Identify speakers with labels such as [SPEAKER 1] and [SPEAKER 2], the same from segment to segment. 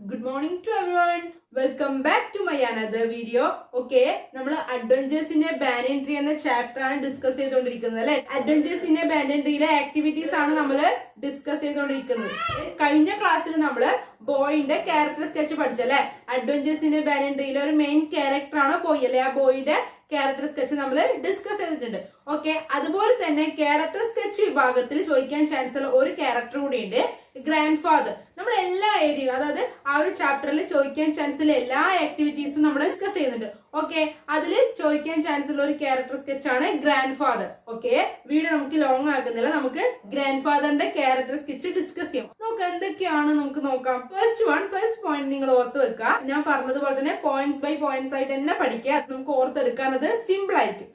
[SPEAKER 1] Good morning to everyone. Welcome back to my another video. Okay, നമ്മൾ അഡ്വഞ്ചേഴ്സിന്റെ banyan tree എന്ന chapter ആണ് discuss ചെയ്തുകൊണ്ടിരിക്കുന്നത് അല്ലെ. അഡ്വഞ്ചേഴ്സിന്റെ ബാനിയൻ ട്രീയിലെ ആക്ടിവിറ്റീസ് ആണ് നമ്മൾ ഡിസ്കസ് ചെയ്തുകൊണ്ടിരിക്കുന്നത്. കഴിഞ്ഞ ക്ലാസ്സിൽ നമ്മൾ ബോയിന്റെ ക്യാരക്ടർ സ്കെച്ച് പഠിച്ചല്ലേ. അഡ്വഞ്ചേഴ്സിന്റെ ബാനിയൻ ട്രീയിലെ ഒരു മെയിൻ ക്യാരക്ടർ ആണ് ബോയ് അല്ലെ. ആ ബോയിയുടെ ക്യാരക്ടർ സ്കെച്ച് നമ്മൾ ഡിസ്കസ് ചെയ്തിട്ടുണ്ട്. ഓക്കെ, അതുപോലെ തന്നെ ക്യാരക്ടർ സ്കെച്ച് വിഭാഗത്തിൽ ചോദിക്കാൻ ചാൻസ് ഉള്ള ഒരു ക്യാരക്ടർ കൂടിയുണ്ട്, ഗ്രാൻഡ് ഫാദർ. നമ്മൾ എല്ലാ ഏരിയയും അതായത് ആ ഒരു ചാപ്റ്ററിൽ ചോദിക്കാൻ ചാൻസ് ഉള്ള എല്ലാ ആക്ടിവിറ്റീസും നമ്മൾ ഡിസ്കസ് ചെയ്യുന്നുണ്ട്. ഓക്കെ, അതിൽ ചോദിക്കാൻ ചാൻസ് ഉള്ള ഒരു ക്യാരക്ടർ സ്കെച്ച് ആണ് ഗ്രാൻഡ് ഫാദർ. ഓക്കെ, വീഡിയോ നമുക്ക് ലോങ് ആക്കുന്നില്ല, നമുക്ക് ഗ്രാൻഡ് ഫാദറിന്റെ ക്യാരക്ടർ സ്കെച്ച് ഡിസ്കസ് ചെയ്യാം. നമുക്ക് എന്തൊക്കെയാണ് നമുക്ക് നോക്കാം. ഫസ്റ്റ് പോയിന്റ് നിങ്ങൾ ഓർത്ത് വെക്കുക. ഞാൻ പറഞ്ഞതുപോലെ തന്നെ പോയിന്റ്സ് ബൈ പോയിന്റ്സ് ആയിട്ട് തന്നെ പഠിക്കുക. നമുക്ക് ഓർത്തെടുക്കാൻ അത് സിമ്പിൾ ആയിരിക്കും.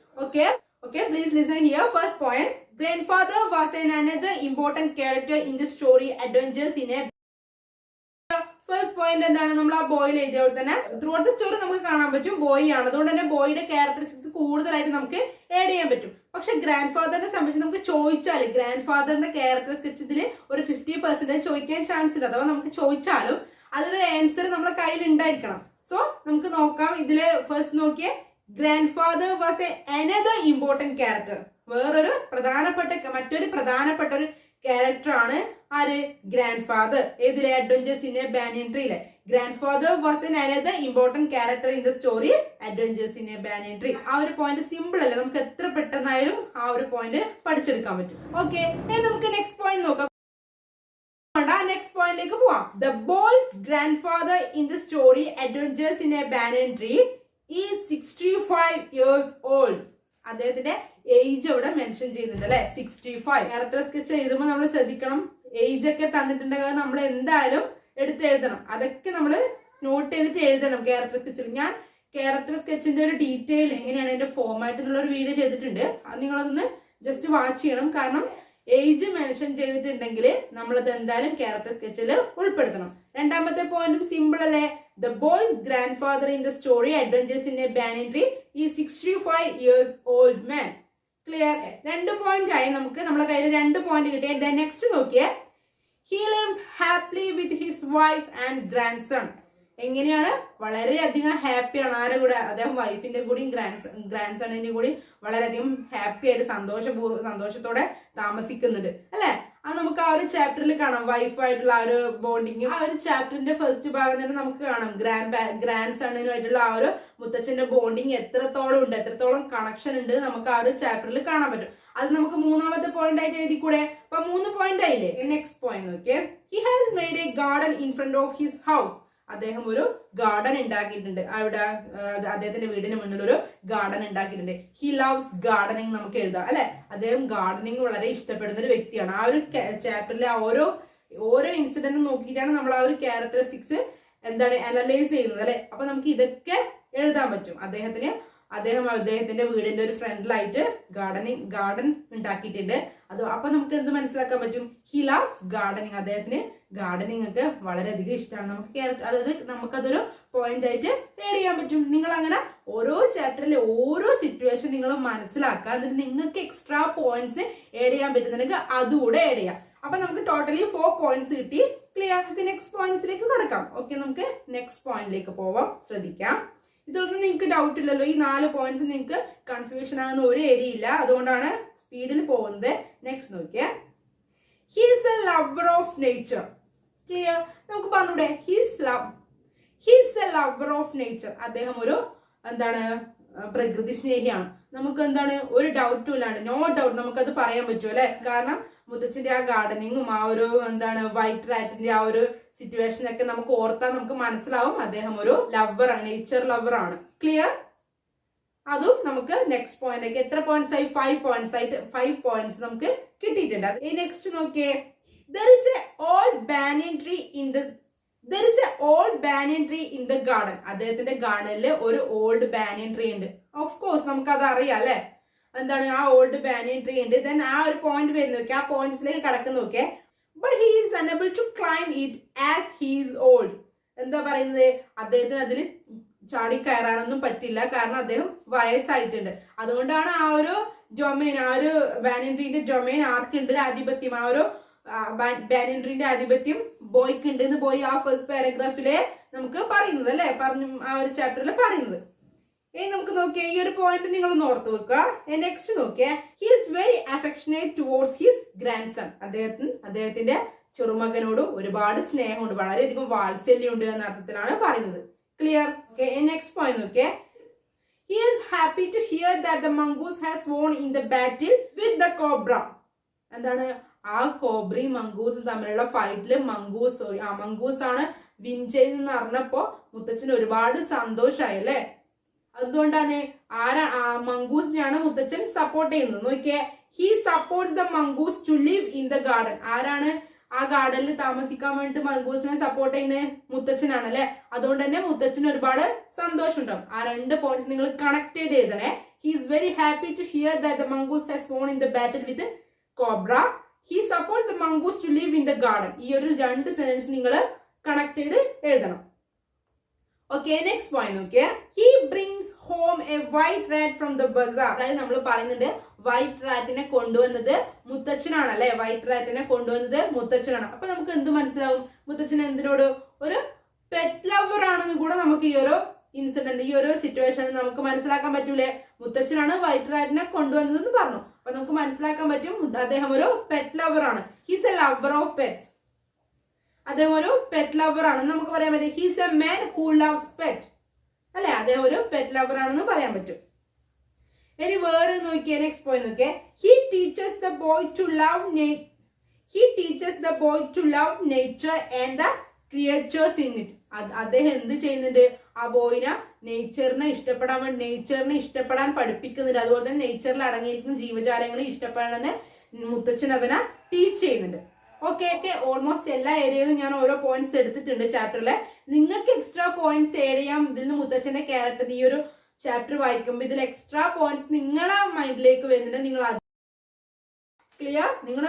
[SPEAKER 1] Okay, please listen here. First point, grandfather was another important character in the story Adventures in a. First point എന്താണ്, നമ്മൾ ആ ബോയിൽ എഴുതിയ പോലെ തന്നെ ത്രൂ ഔട്ട് ദ സ്റ്റോറി നമുക്ക് കാണാൻ പറ്റും ബോയ് ആണ്. അതുകൊണ്ട് തന്നെ ബോയുടെ ക്യാരക്ടറിസ്റ്റിക്സ് കൂടുതലായിട്ട് നമുക്ക് ആഡ് ചെയ്യാൻ പറ്റും. പക്ഷെ ഗ്രാൻഡ് ഫാദറിനെ സംബന്ധിച്ച് നമുക്ക് ചോദിച്ചാൽ ഗ്രാൻഡ് ഫാദറിന്റെ ക്യാരക്ടർ സ്കെച്ചിൽ ഒരു 50% ചോദിക്കാൻ ചാൻസ് ഇല്ല. അഥവാ നമുക്ക് ചോദിച്ചാലും അതിനൊരു ആൻസർ നമ്മുടെ കയ്യിൽ ഉണ്ടായിരിക്കണം. സോ നമുക്ക് നോക്കാം. ഇതില് ഫസ്റ്റ് നോക്കിയേ, grandfather was another important character. മറ്റൊരു പ്രധാനപ്പെട്ട ഒരു ക്യാരക്ടർ ആണ് ആര്, ഗ്രാൻഡ് ഫാദർ. ഏതിലെ, അഡ്വഞ്ചേഴ്സ് ഇൻ എ ബാനിയൻ ട്രീയിലെ. Grandfather was another important character in the story adventures in a banyan tree. ആ ഒരു പോയിന്റ് സിമ്പിൾ അല്ലേ, നമുക്ക് എത്ര പെട്ടെന്നായാലും ആ ഒരു പോയിന്റ് പഠിച്ചെടുക്കാൻ പറ്റും. ഓക്കെ, നമുക്ക് നെക്സ്റ്റ് പോയിന്റ് നോക്കാം. നെക്സ്റ്റ് പോയിന്റിലേക്ക് പോവാം. The boys grand father in the story adventures in a banyan tree is 65 years old. അദ്ദേഹത്തിന്റെ ഏജ് അവിടെ മെൻഷൻ ചെയ്യുന്നുണ്ട് അല്ലെ, 65. ക്യാരക്ടർ സ്കെച്ച് എഴുതുമ്പോൾ നമ്മൾ ശ്രദ്ധിക്കണം, ഏജ് ഒക്കെ തന്നിട്ടുണ്ടെങ്കിൽ നമ്മൾ എന്തായാലും എടുത്ത് എഴുതണം. അതൊക്കെ നമ്മൾ നോട്ട് ചെയ്തിട്ട് എഴുതണം ക്യാരക്ടർ സ്കെച്ചിൽ. ഞാൻ ക്യാരക്ടർ സ്കെച്ചിന്റെ ഒരു ഡീറ്റെയിൽ എങ്ങനെയാണ് അതിന്റെ ഫോർമാറ്റിലുള്ള ഒരു വീഡിയോ ചെയ്തിട്ടുണ്ട്. അത് നിങ്ങളതൊന്ന് ജസ്റ്റ് വാച്ച് ചെയ്യണം. കാരണം ഏജ് മെൻഷൻ ചെയ്തിട്ടുണ്ടെങ്കിൽ നമ്മളത് എന്തായാലും ക്യാരക്ടർ സ്കെച്ചിൽ ഉൾപ്പെടുത്തണം. രണ്ടാമത്തെ പോയിന്റും സിമ്പിൾ അല്ലേ. The boy's grandfather in the story Adventures in a Banyan Tree is 65 years old man. Clear? രണ്ട് പോയിന്റ് ആയി. നമുക്ക് നമ്മുടെ കയ്യിൽ 2 പോയിന്റ് കിട്ടിയ. നെക്സ്റ്റ് നോക്കിയേ, he lives happily with his wife and grandson. എങ്ങനെയാണ്, വളരെയധികം ഹാപ്പിയാണ്. ആരുടെ കൂടെ, അദ്ദേഹം വൈഫിന്റെ കൂടിയും ഗ്രാൻഡ് സണിന്റെ കൂടി വളരെയധികം ഹാപ്പി ആയിട്ട് സന്തോഷത്തോടെ താമസിക്കുന്നുണ്ട് അല്ലെ. അത് നമുക്ക് ആ ഒരു ചാപ്റ്ററിൽ കാണാം, വൈഫായിട്ടുള്ള ആ ഒരു ബോണ്ടിങ്ങും. ആ ഒരു ചാപ്റ്ററിന്റെ ഫസ്റ്റ് ഭാഗം തന്നെ നമുക്ക് കാണാം ഗ്രാൻഡ് സണിനുമായിട്ടുള്ള ആ ഒരു മുത്തച്ഛന്റെ ബോണ്ടിങ് എത്രത്തോളം ഉണ്ട്, എത്രത്തോളം കണക്ഷൻ ഉണ്ട് നമുക്ക് ആ ഒരു ചാപ്റ്ററിൽ കാണാൻ പറ്റും. അത് നമുക്ക് മൂന്നാമത്തെ പോയിന്റ് ആയിട്ട് എഴുതിക്കൂടെ. അപ്പൊ 3 പോയിന്റ് ആയില്ലേ. നെക്സ്റ്റ് പോയിന്റ് നോക്കിയേ, he has made a garden in front of his house. അദ്ദേഹം ഒരു ഗാർഡൻ ഉണ്ടാക്കിയിട്ടുണ്ട്. അവിടെ അദ്ദേഹത്തിന്റെ വീടിന് മുന്നിൽ ഒരു ഗാർഡൻ ഉണ്ടാക്കിയിട്ടുണ്ട്. ഹി ലവ്സ് ഗാർഡനിങ് നമുക്ക് എഴുതാം അല്ലെ. അദ്ദേഹം ഗാർഡനിങ് വളരെ ഇഷ്ടപ്പെടുന്ന ഒരു വ്യക്തിയാണ്. ആ ഒരു ചാപ്റ്ററിലെ ഓരോ ഇൻസിഡന്റ് നോക്കിയിട്ടാണ് നമ്മൾ ആ ഒരു ക്യാരക്ടറിസ്റ്റിക്സ് അനലൈസ് ചെയ്യുന്നത് അല്ലെ. അപ്പൊ നമുക്ക് ഇതൊക്കെ എഴുതാൻ പറ്റും. അദ്ദേഹം അദ്ദേഹത്തിന്റെ വീടിന്റെ ഒരു ഫ്രണ്ടിലായിട്ട് ഗാർഡൻ ഉണ്ടാക്കിയിട്ടുണ്ട്. അപ്പൊ നമുക്ക് എന്ത് മനസ്സിലാക്കാൻ പറ്റും, ഹി ലവ്സ് ഗാർഡനിങ്. അദ്ദേഹത്തിന് ഗാർഡനിങ് ഒക്കെ വളരെയധികം ഇഷ്ടമാണ്. അതായത് നമുക്കതൊരു പോയിന്റ് ആയിട്ട് ആഡ് ചെയ്യാൻ പറ്റും. നിങ്ങൾ അങ്ങനെ ഓരോ ചാപ്റ്ററിലെ ഓരോ സിറ്റുവേഷൻ നിങ്ങൾ മനസ്സിലാക്കുക. എന്നിട്ട് നിങ്ങൾക്ക് എക്സ്ട്രാ പോയിന്റ്സ് ആഡ് ചെയ്യാൻ പറ്റുന്നുണ്ടെങ്കിൽ അതുകൂടെ ആഡ് ചെയ്യാം. അപ്പൊ നമുക്ക് ടോട്ടലി 4 പോയിന്റ്സ് കിട്ടി. ക്ലിയർ? നമുക്ക് നെക്സ്റ്റ് പോയിന്റ്സിലേക്ക് കടക്കാം. ഓക്കെ, നമുക്ക് നെക്സ്റ്റ് പോയിന്റിലേക്ക് പോവാം. ശ്രദ്ധിക്കാം, ഇതൊന്നും നിങ്ങൾക്ക് ഡൗട്ട് ഇല്ലല്ലോ. ഈ 4 പോയിന്റ്സ് നിങ്ങൾക്ക് കൺഫ്യൂഷൻ ആകുന്ന ഒരു ഏരിയ ഇല്ല. അതുകൊണ്ടാണ് സ്പീഡിൽ പോകുന്നത്. നെക്സ്റ്റ് നോക്കിയേ, he is A lover of nature. Clear? നമുക്ക് പറഞ്ഞൂടെ, he is A lover of nature. അദ്ദേഹം ഒരു പ്രകൃതി സ്നേഹിയാണ്. നമുക്ക് ഒരു ഡൗട്ടും ഇല്ലാണ്ട്, നോ ഡൗട്ട് നമുക്കത് പറയാൻ പറ്റും അല്ലെ. കാരണം മുത്തച്ഛന്റെ ആ ഗാർഡനിങ്ങും ആ ഒരു വൈറ്റ് റാറ്റിന്റെ ആ ഒരു സിറ്റുവേഷൻ ഒക്കെ നമുക്ക് ഓർത്താൽ നമുക്ക് മനസ്സിലാവും അദ്ദേഹം ഒരു ലവറാണ്, നേച്ചർ ലവറാണ്. ക്ലിയർ? അതും നമുക്ക് നെക്സ്റ്റ് പോയിന്റിലേക്ക് എത്ര പോയിന്റ്സ് ആയി, 5 പോയിന്റ്സ് ആയിട്ട് 5 പോയിന്റ്സ് നമുക്ക് കിട്ടിയിട്ടുണ്ട്. നെക്സ്റ്റ് നോക്കിയേ, there is a old banyan tree in the garden. അദ്ദേഹത്തിന്റെ ഗാർഡനിൽ ഒരു ഓൾഡ് ബാനിയൻ ട്രീ ഉണ്ട്. ഓഫ് കോഴ്സ് നമുക്ക് അത് അറിയാം അല്ലെ. ആ ഓൾഡ് ബാനിയൻ ട്രീ ഉണ്ട്. ദെൻ ആ ഒരു പോയിന്റ് വരുന്ന നോക്കിയാൽ ആ പോയിന്റ്സിലേക്ക് കടക്കുന്ന നോക്കിയേ, but he is unable to climb it as he is old. എന്താ പറയുന്നത്, അദ്ദേഹത്തിന് അതിൽ ചാടി കയറാനൊന്നും പറ്റില്ല. കാരണം അദ്ദേഹം വയസ്സായിട്ടുണ്ട്. അതുകൊണ്ടാണ് ആ ഒരു ഡൊമൈൻ, ആ ഒരു ബാനിയൻ ട്രീന്റെ ഡൊമൈൻ ആർക്കുണ്ട്, ആധിപത്യം ആ ഒരു ബാനിൻട്രിന്റെ ആധിപത്യം ബോയ്ക്ക് ഉണ്ട് എന്ന് ബോയ് ആ ഫസ്റ്റ് പാരഗ്രാഫിലെ നമുക്ക് പറയുന്നത് അല്ലെ, പറഞ്ഞു ആ ഒരു ചാപ്റ്ററിൽ പറയുന്നത്. ഇനി നമുക്ക് നോക്കിയാൽ ഈ ഒരു പോയിന്റ് നിങ്ങൾ ഒന്ന് ഓർത്ത് വെക്കുക. നെക്സ്റ്റ് നോക്കിയാൽ he is very affectionate towards his grandson. അദ്ദേഹത്തിന്റെ ചെറുമകനോട് ഒരുപാട് സ്നേഹമുണ്ട്, വളരെയധികം വാത്സല്യമുണ്ട് എന്ന അർത്ഥത്തിലാണ് പറയുന്നത്. ക്ലിയർ? നെക്സ്റ്റ് പോയിന്റ് നോക്കിയേ. He is happy to hear that the mongoose has won in the battle with the cobra. എന്താണ് ആ കോബ്രയും മംഗൂസും തമ്മിലുള്ള ഫൈറ്റില് മംഗൂസ് ആണ് വിൻ ചെയ്തെന്ന് അറിഞ്ഞപ്പോ മുത്തച്ഛന് ഒരുപാട് സന്തോഷമായി അല്ലെ. അതുകൊണ്ടാണ് മംഗൂസിനെയാണ് മുത്തച്ഛൻ സപ്പോർട്ട് ചെയ്യുന്നത്. നോക്കിയേ, he supports the mongoose to live in the garden. ആരാണ് ആ ഗാർഡനിൽ താമസിക്കാൻ വേണ്ടി മംഗൂസിനെ സപ്പോർട്ട് ചെയ്യുന്നത്? മുത്തച്ഛനാണ് അല്ലെ. അതുകൊണ്ട് തന്നെ മുത്തച്ഛന് ഒരുപാട് സന്തോഷം ഉണ്ടാവും. ആ രണ്ട് പോയിന്റ്സ് നിങ്ങൾ കണക്ട് ചെയ്ത് എഴുതണേ. He is very happy to hear that the mongoose has won in the battle with cobra. He supports the mongoose to live in the garden. ഈ ഒരു രണ്ട് സെന്റൻസ് നിങ്ങൾ കണക്ട് ചെയ്ത് എഴുതണം. ഓക്കെ, നെക്സ്റ്റ് പോയിന്റ് നോക്കിയേ. He brings home a white rat from the bazaar. അതായത് നമ്മൾ പറയുന്നുണ്ട് വൈറ്റ് റാറ്റിനെ കൊണ്ടുവന്നത് മുത്തച്ഛനാണ് അല്ലെ. വൈറ്റ് റാറ്റിനെ കൊണ്ടുവന്നത് മുത്തച്ഛനാണ്. അപ്പൊ നമുക്ക് എന്ത് മനസ്സിലാവും? മുത്തച്ഛൻ എന്തിനോട് ഒരു പെറ്റ് ലവർ ആണെന്ന് കൂടെ നമുക്ക് ഈ ഒരു ഇൻസിഡന്റ്, ഈ ഒരു സിറ്റുവേഷൻ നമുക്ക് മനസ്സിലാക്കാൻ പറ്റൂലേ. മുത്തച്ഛനാണ് വൈറ്റ് റാറ്റിനെ കൊണ്ടുവന്നതെന്ന് പറഞ്ഞു. അപ്പൊ നമുക്ക് മനസ്സിലാക്കാൻ പറ്റും അദ്ദേഹം ഒരു പെറ്റ് ലവർ ആണ്. He's a lover of pets. അദ്ദേഹം ഒരു പെറ്റ് ലവർ ആണെന്ന് നമുക്ക് പറയാൻ പറ്റും. He's a man who loves pet അല്ലെ. അദ്ദേഹം ഒരു പെറ്റ് ലവർ ആണെന്ന് പറയാൻ പറ്റും. ഇനി വേറെ നോക്കിയേ, നെക്സ്റ്റ് പോയിന്റ് നോക്കിയേ. He teaches the boy to love nature and the creatures in it. അദ്ദേഹം എന്ത് ചെയ്യുന്നുണ്ട്? ആ ബോയിനെ നേച്ചറിനെ ഇഷ്ടപ്പെടാൻ പഠിപ്പിക്കുന്നുണ്ട്. അതുപോലെ തന്നെ നേച്ചറിൽ അടങ്ങിയിരിക്കുന്ന ജീവജാലങ്ങളെ ഇഷ്ടപ്പെടണമെന്ന് മുത്തച്ഛൻ അവനെ ടീച്ച് ചെയ്യുന്നുണ്ട്. ഓക്കെ, ഓൾമോസ്റ്റ് എല്ലാ ഏരിയയിലും ഞാൻ ഓരോ പോയിന്റ്സ് എടുത്തിട്ടുണ്ട് ചാപ്റ്ററിലെ. നിങ്ങൾക്ക് എക്സ്ട്രാ പോയിന്റ്സ് ആഡ് ചെയ്യാം. ഇതിൽ നിന്ന് മുത്തച്ഛന്റെ ക്യാരക്ടർ ഈ ഒരു ചാപ്റ്റർ വായിക്കുമ്പോൾ ഇതിൽ എക്സ്ട്രാ പോയിന്റ്സ് നിങ്ങളെ മൈൻഡിലേക്ക് വരുന്നുണ്ട്. നിങ്ങൾ ക്ലിയർ? നിങ്ങൾ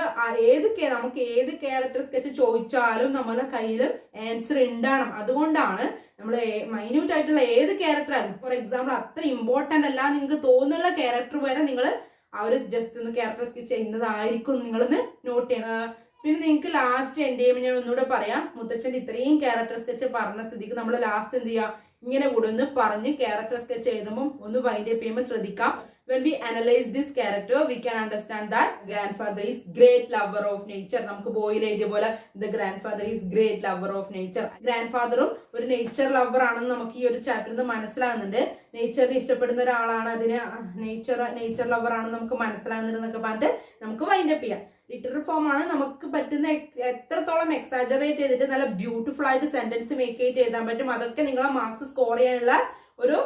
[SPEAKER 1] നമുക്ക് ഏത് ക്യാരക്ടർ സ്കെച്ച് ചോദിച്ചാലും നമ്മുടെ കയ്യിൽ ആൻസർ ഉണ്ടാവണം. അതുകൊണ്ടാണ് നമ്മൾ മൈന്യൂട്ട് ആയിട്ടുള്ള ഏത് ക്യാരക്ടർ ആയാലും, ഫോർ എക്സാമ്പിൾ അത്ര ഇമ്പോർട്ടന്റ് അല്ല നിങ്ങൾക്ക് തോന്നുന്ന ക്യാരക്ടർ വരെ നിങ്ങൾ ആ ഒരു ജസ്റ്റ് ഒന്ന് ക്യാരക്ടർ സ്കെച്ച് ചെയ്യുന്നതായിരിക്കും നിങ്ങളൊന്ന് നോട്ട് ചെയ്യണം. പിന്നെ നിങ്ങൾക്ക് ലാസ്റ്റ് എൻഡ് ചെയ്യുമ്പോൾ ഞാൻ ഒന്നുകൂടെ പറയാം. മുത്തച്ഛൻ്റെ ഇത്രയും ക്യാരക്ടർ സ്കെച്ച് പറഞ്ഞ സ്ഥിതിക്ക് നമ്മൾ ലാസ്റ്റ് എന്ത് ചെയ്യുക, ഇങ്ങനെ കൂടെ ഒന്ന് പറഞ്ഞ് ക്യാരക്ടർ സ്കെച്ച് എഴുതുമ്പോൾ ഒന്ന് വൈൻഡ് അപ്പ് ചെയ്യുമ്പോൾ ശ്രദ്ധിക്കാം. When we analyze this character, we can understand that grandfather is great lover of nature. നമുക്ക് ബോയിൽ എഴുതിയ പോലെ the grandfather is great lover of nature. ഗ്രാൻഡ്ഫാദറും ഒരു നേച്ചർ ലവർ ആണെന്ന് നമുക്ക് ഈ ഒരു ചാപ്റ്ററിൽ നിന്ന് മനസ്സിലാകുന്നുണ്ട്. നേച്ചറിനെ ഇഷ്ടപ്പെടുന്ന ഒരാളാണ്, അതിന് നേച്ചർ ലവർ ആണെന്ന് നമുക്ക് മനസ്സിലാകുന്നുണ്ട് എന്നൊക്കെ പറഞ്ഞിട്ട് നമുക്ക് വൈൻഡ് അപ്പ് ചെയ്യാം. ലിറ്റററി ഫോം ആണ്. നമുക്ക് പറ്റുന്ന എത്രത്തോളം എക്സാജറേറ്റ് ചെയ്തിട്ട് നല്ല ബ്യൂട്ടിഫുൾ ആയിട്ട് സെന്റൻസ് മേക്ക് ചെയ്ത് എഴുതാൻ പറ്റും. അതൊക്കെ നിങ്ങളെ മാർക്സ് സ്കോർ ചെയ്യാനുള്ള ഒരു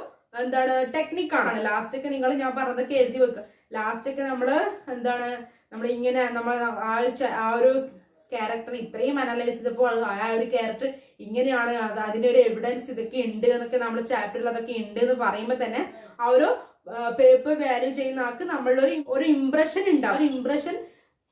[SPEAKER 1] ടെക്നിക്കാണ്. ലാസ്റ്റ് ഒക്കെ നിങ്ങൾ ഞാൻ പറഞ്ഞതൊക്കെ എഴുതി വെക്കുക. ലാസ്റ്റ് ഒക്കെ നമ്മൾ ഇങ്ങനെ നമ്മൾ ആ ഒരു ക്യാരക്ടർ ഇത്രയും അനലൈസ് ചെയ്തപ്പോൾ ആ ഒരു ക്യാരക്ടർ ഇങ്ങനെയാണ്, അതിന്റെ ഒരു എവിഡൻസ് ഇതൊക്കെ ഉണ്ട് എന്നൊക്കെ നമ്മൾ ചാപ്റ്ററിൽ അതൊക്കെ ഉണ്ട് എന്ന് പറയുമ്പോൾ തന്നെ ആ ഒരു പേപ്പർ വാല്യൂ ചെയ്യുന്ന ആൾക്ക് നമ്മളൊരു ഇംപ്രഷൻ ഉണ്ടാവും. ഒരു ഇംപ്രഷൻ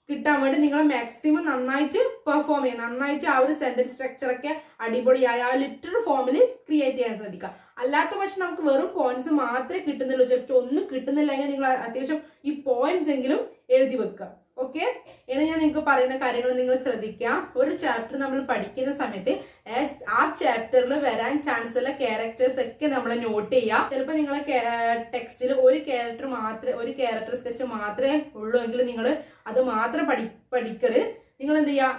[SPEAKER 1] കിട്ടാൻ വേണ്ടി നിങ്ങൾ മാക്സിമം നന്നായിട്ട് പെർഫോം ചെയ്യും. നന്നായിട്ട് ആ ഒരു സെന്റൻസ് സ്ട്രക്ചർ ഒക്കെ അടിപൊളിയായി ആ ലിറ്ററൽ ഫോമിൽ ക്രിയേറ്റ് ചെയ്യാൻ ശ്രദ്ധിക്കുക. അല്ലാത്ത പക്ഷെ നമുക്ക് വെറും പോയിന്റ്സ് മാത്രമേ കിട്ടുന്നുള്ളൂ. ജസ്റ്റ് ഒന്നും കിട്ടുന്നില്ലെങ്കിൽ നിങ്ങൾ അത്യാവശ്യം ഈ പോയിന്റ്സ് എങ്കിലും എഴുതി വെക്കുക. ഓക്കെ, ഇനി ഞാൻ നിങ്ങൾക്ക് പറയുന്ന കാര്യങ്ങൾ നിങ്ങൾ ശ്രദ്ധിക്കുക. ഒരു ചാപ്റ്റർ നമ്മൾ പഠിക്കുന്ന സമയത്ത് ആ ചാപ്റ്ററിൽ വരാൻ ചാൻസ് ഉള്ള ക്യാരക്ടേഴ്സ് ഒക്കെ നമ്മൾ നോട്ട് ചെയ്യുക. ചിലപ്പോൾ നിങ്ങളെ ടെക്സ്റ്റിൽ ഒരു ക്യാരക്ടർ സ്കെച്ച് മാത്രമേ ഉള്ളൂ എങ്കിൽ നിങ്ങൾ അത് മാത്രം പഠിക്കരുത്. നിങ്ങൾ എന്ത് ചെയ്യുക,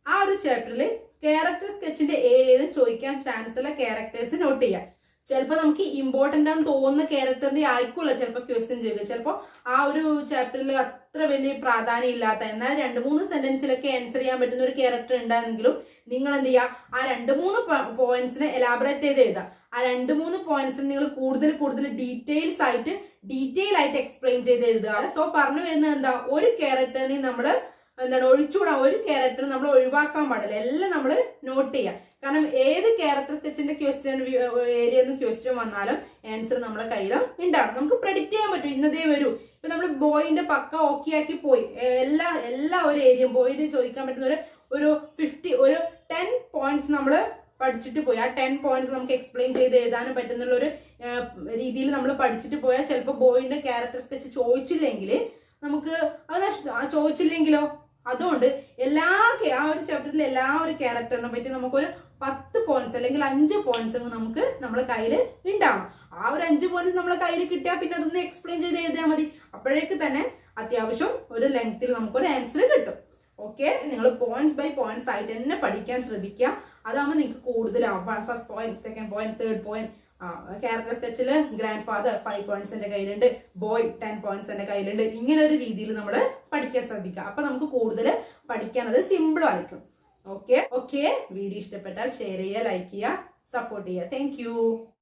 [SPEAKER 1] ആ ഒരു ചാപ്റ്ററിൽ ക്യാരക്ടർ സ്കെച്ചിന്റെ ഏത് ചോദിക്കാൻ ചാൻസ് ഉള്ള ക്യാരക്ടേഴ്സ് നോട്ട് ചെയ്യുക. ചിലപ്പോൾ നമുക്ക് ഇമ്പോർട്ടന്റ് ആണെന്ന് തോന്നുന്ന ക്യാരക്ടറിന്റെ ആയിരിക്കുമല്ലോ ചിലപ്പോൾ ക്വസ്റ്റ്യൻ ചെയ്യുക. ചിലപ്പോൾ ആ ഒരു ചാപ്റ്ററിൽ അത്ര വലിയ പ്രാധാന്യം ഇല്ലാത്ത എന്നാൽ 2-3 സെന്റൻസിലൊക്കെ ആൻസർ ചെയ്യാൻ പറ്റുന്ന ഒരു ക്യാരക്ടർ ഉണ്ടായെങ്കിലും നിങ്ങൾ എന്ത് ചെയ്യുക, ആ 2-3 പോയിന്റ്സിനെ എലാബറേറ്റ് ചെയ്ത് എഴുതുക. ആ 2-3 പോയിന്റ്സിന് നിങ്ങൾ കൂടുതൽ ഡീറ്റെയിൽ ആയിട്ട് എക്സ്പ്ലെയിൻ ചെയ്ത് എഴുതുക. സോ പറഞ്ഞു വരുന്നത് എന്താ, ഒരു ക്യാരക്ടറിനെ നമ്മൾ ഒഴിച്ചുകൂടാ, ഒരു ക്യാരക്ടർ നമ്മൾ ഒഴിവാക്കാൻ പാടില്ല, എല്ലാം നമ്മൾ നോട്ട് ചെയ്യാം. കാരണം ഏത് ക്യാരക്ടർ സ്കെച്ചിന്റെ ക്വസ്റ്റ്യൻ വന്നാലും ആൻസർ നമ്മളെ കയ്യിലും ഉണ്ടാവും. നമുക്ക് പ്രെഡിക്റ്റ് ചെയ്യാൻ പറ്റും ഇന്നതേ വരൂ. ഇപ്പൊ നമ്മൾ ബോയിന്റെ പക്ക ഓക്കെ ആക്കി പോയി, എല്ലാ ഒരു ഏരിയയും ബോയിന് ചോദിക്കാൻ പറ്റുന്ന ഒരു 10 പോയിന്റ്സ് നമ്മൾ പഠിച്ചിട്ട് പോയി. ആ 10 പോയിന്റ്സ് നമുക്ക് എക്സ്പ്ലെയിൻ ചെയ്ത് എഴുതാനും പറ്റുന്നുള്ള ഒരു രീതിയിൽ നമ്മൾ പഠിച്ചിട്ട് പോയാൽ ചിലപ്പോൾ ബോയിന്റെ ക്യാരക്ടർ സ്കെച്ച് ചോദിച്ചില്ലെങ്കിൽ നമുക്ക് അത് ചോദിച്ചില്ലെങ്കിലോ അതുകൊണ്ട് ആ ഒരു ചാപ്റ്ററിൽ എല്ലാ ഒരു ക്യാരക്ടറിനെ പറ്റി നമുക്കൊരു 10 പോയിന്റ്സ് അല്ലെങ്കിൽ 5 പോയിന്റ്സ് നമുക്ക് നമ്മുടെ കയ്യിൽ ഉണ്ടാവണം. ആ ഒരു 5 പോയിന്റ്സ് നമ്മളെ കയ്യിൽ കിട്ടിയാൽ പിന്നെ അതൊന്ന് എക്സ്പ്ലെയിൻ ചെയ്ത് എഴുതിയാൽ മതി. അപ്പോഴേക്ക് തന്നെ അത്യാവശ്യം ഒരു ലെങ്ത്തിൽ നമുക്കൊരു ആൻസർ കിട്ടും. ഓക്കെ, നിങ്ങൾ പോയിന്റ്സ് ബൈ പോയിന്റ്സ് ആയിട്ട് തന്നെ പഠിക്കാൻ ശ്രദ്ധിക്കുക. അതാകുമ്പോൾ നിങ്ങൾക്ക് കൂടുതലാവും. First point, second point, third point. Character സ്കെച്ചിൽ ഗ്രാൻഡ് ഫാദർ 5 പോയിന്റ്സ് എന്റെ കയ്യിലുണ്ട്, ബോയ് 10 പോയിന്റ്സ് എന്റെ കയ്യിലുണ്ട്. ഇങ്ങനെ ഒരു രീതിയിൽ നമ്മൾ പഠിക്കാൻ ശ്രദ്ധിക്കുക. അപ്പൊ നമുക്ക് കൂടുതൽ പഠിക്കാൻ അത് സിമ്പിൾ ആയിരിക്കും. ഓക്കെ, വീഡിയോ ഇഷ്ടപ്പെട്ടാൽ ഷെയർ ചെയ്യുക, ലൈക്ക് ചെയ്യുക, സപ്പോർട്ട് ചെയ്യുക. താങ്ക്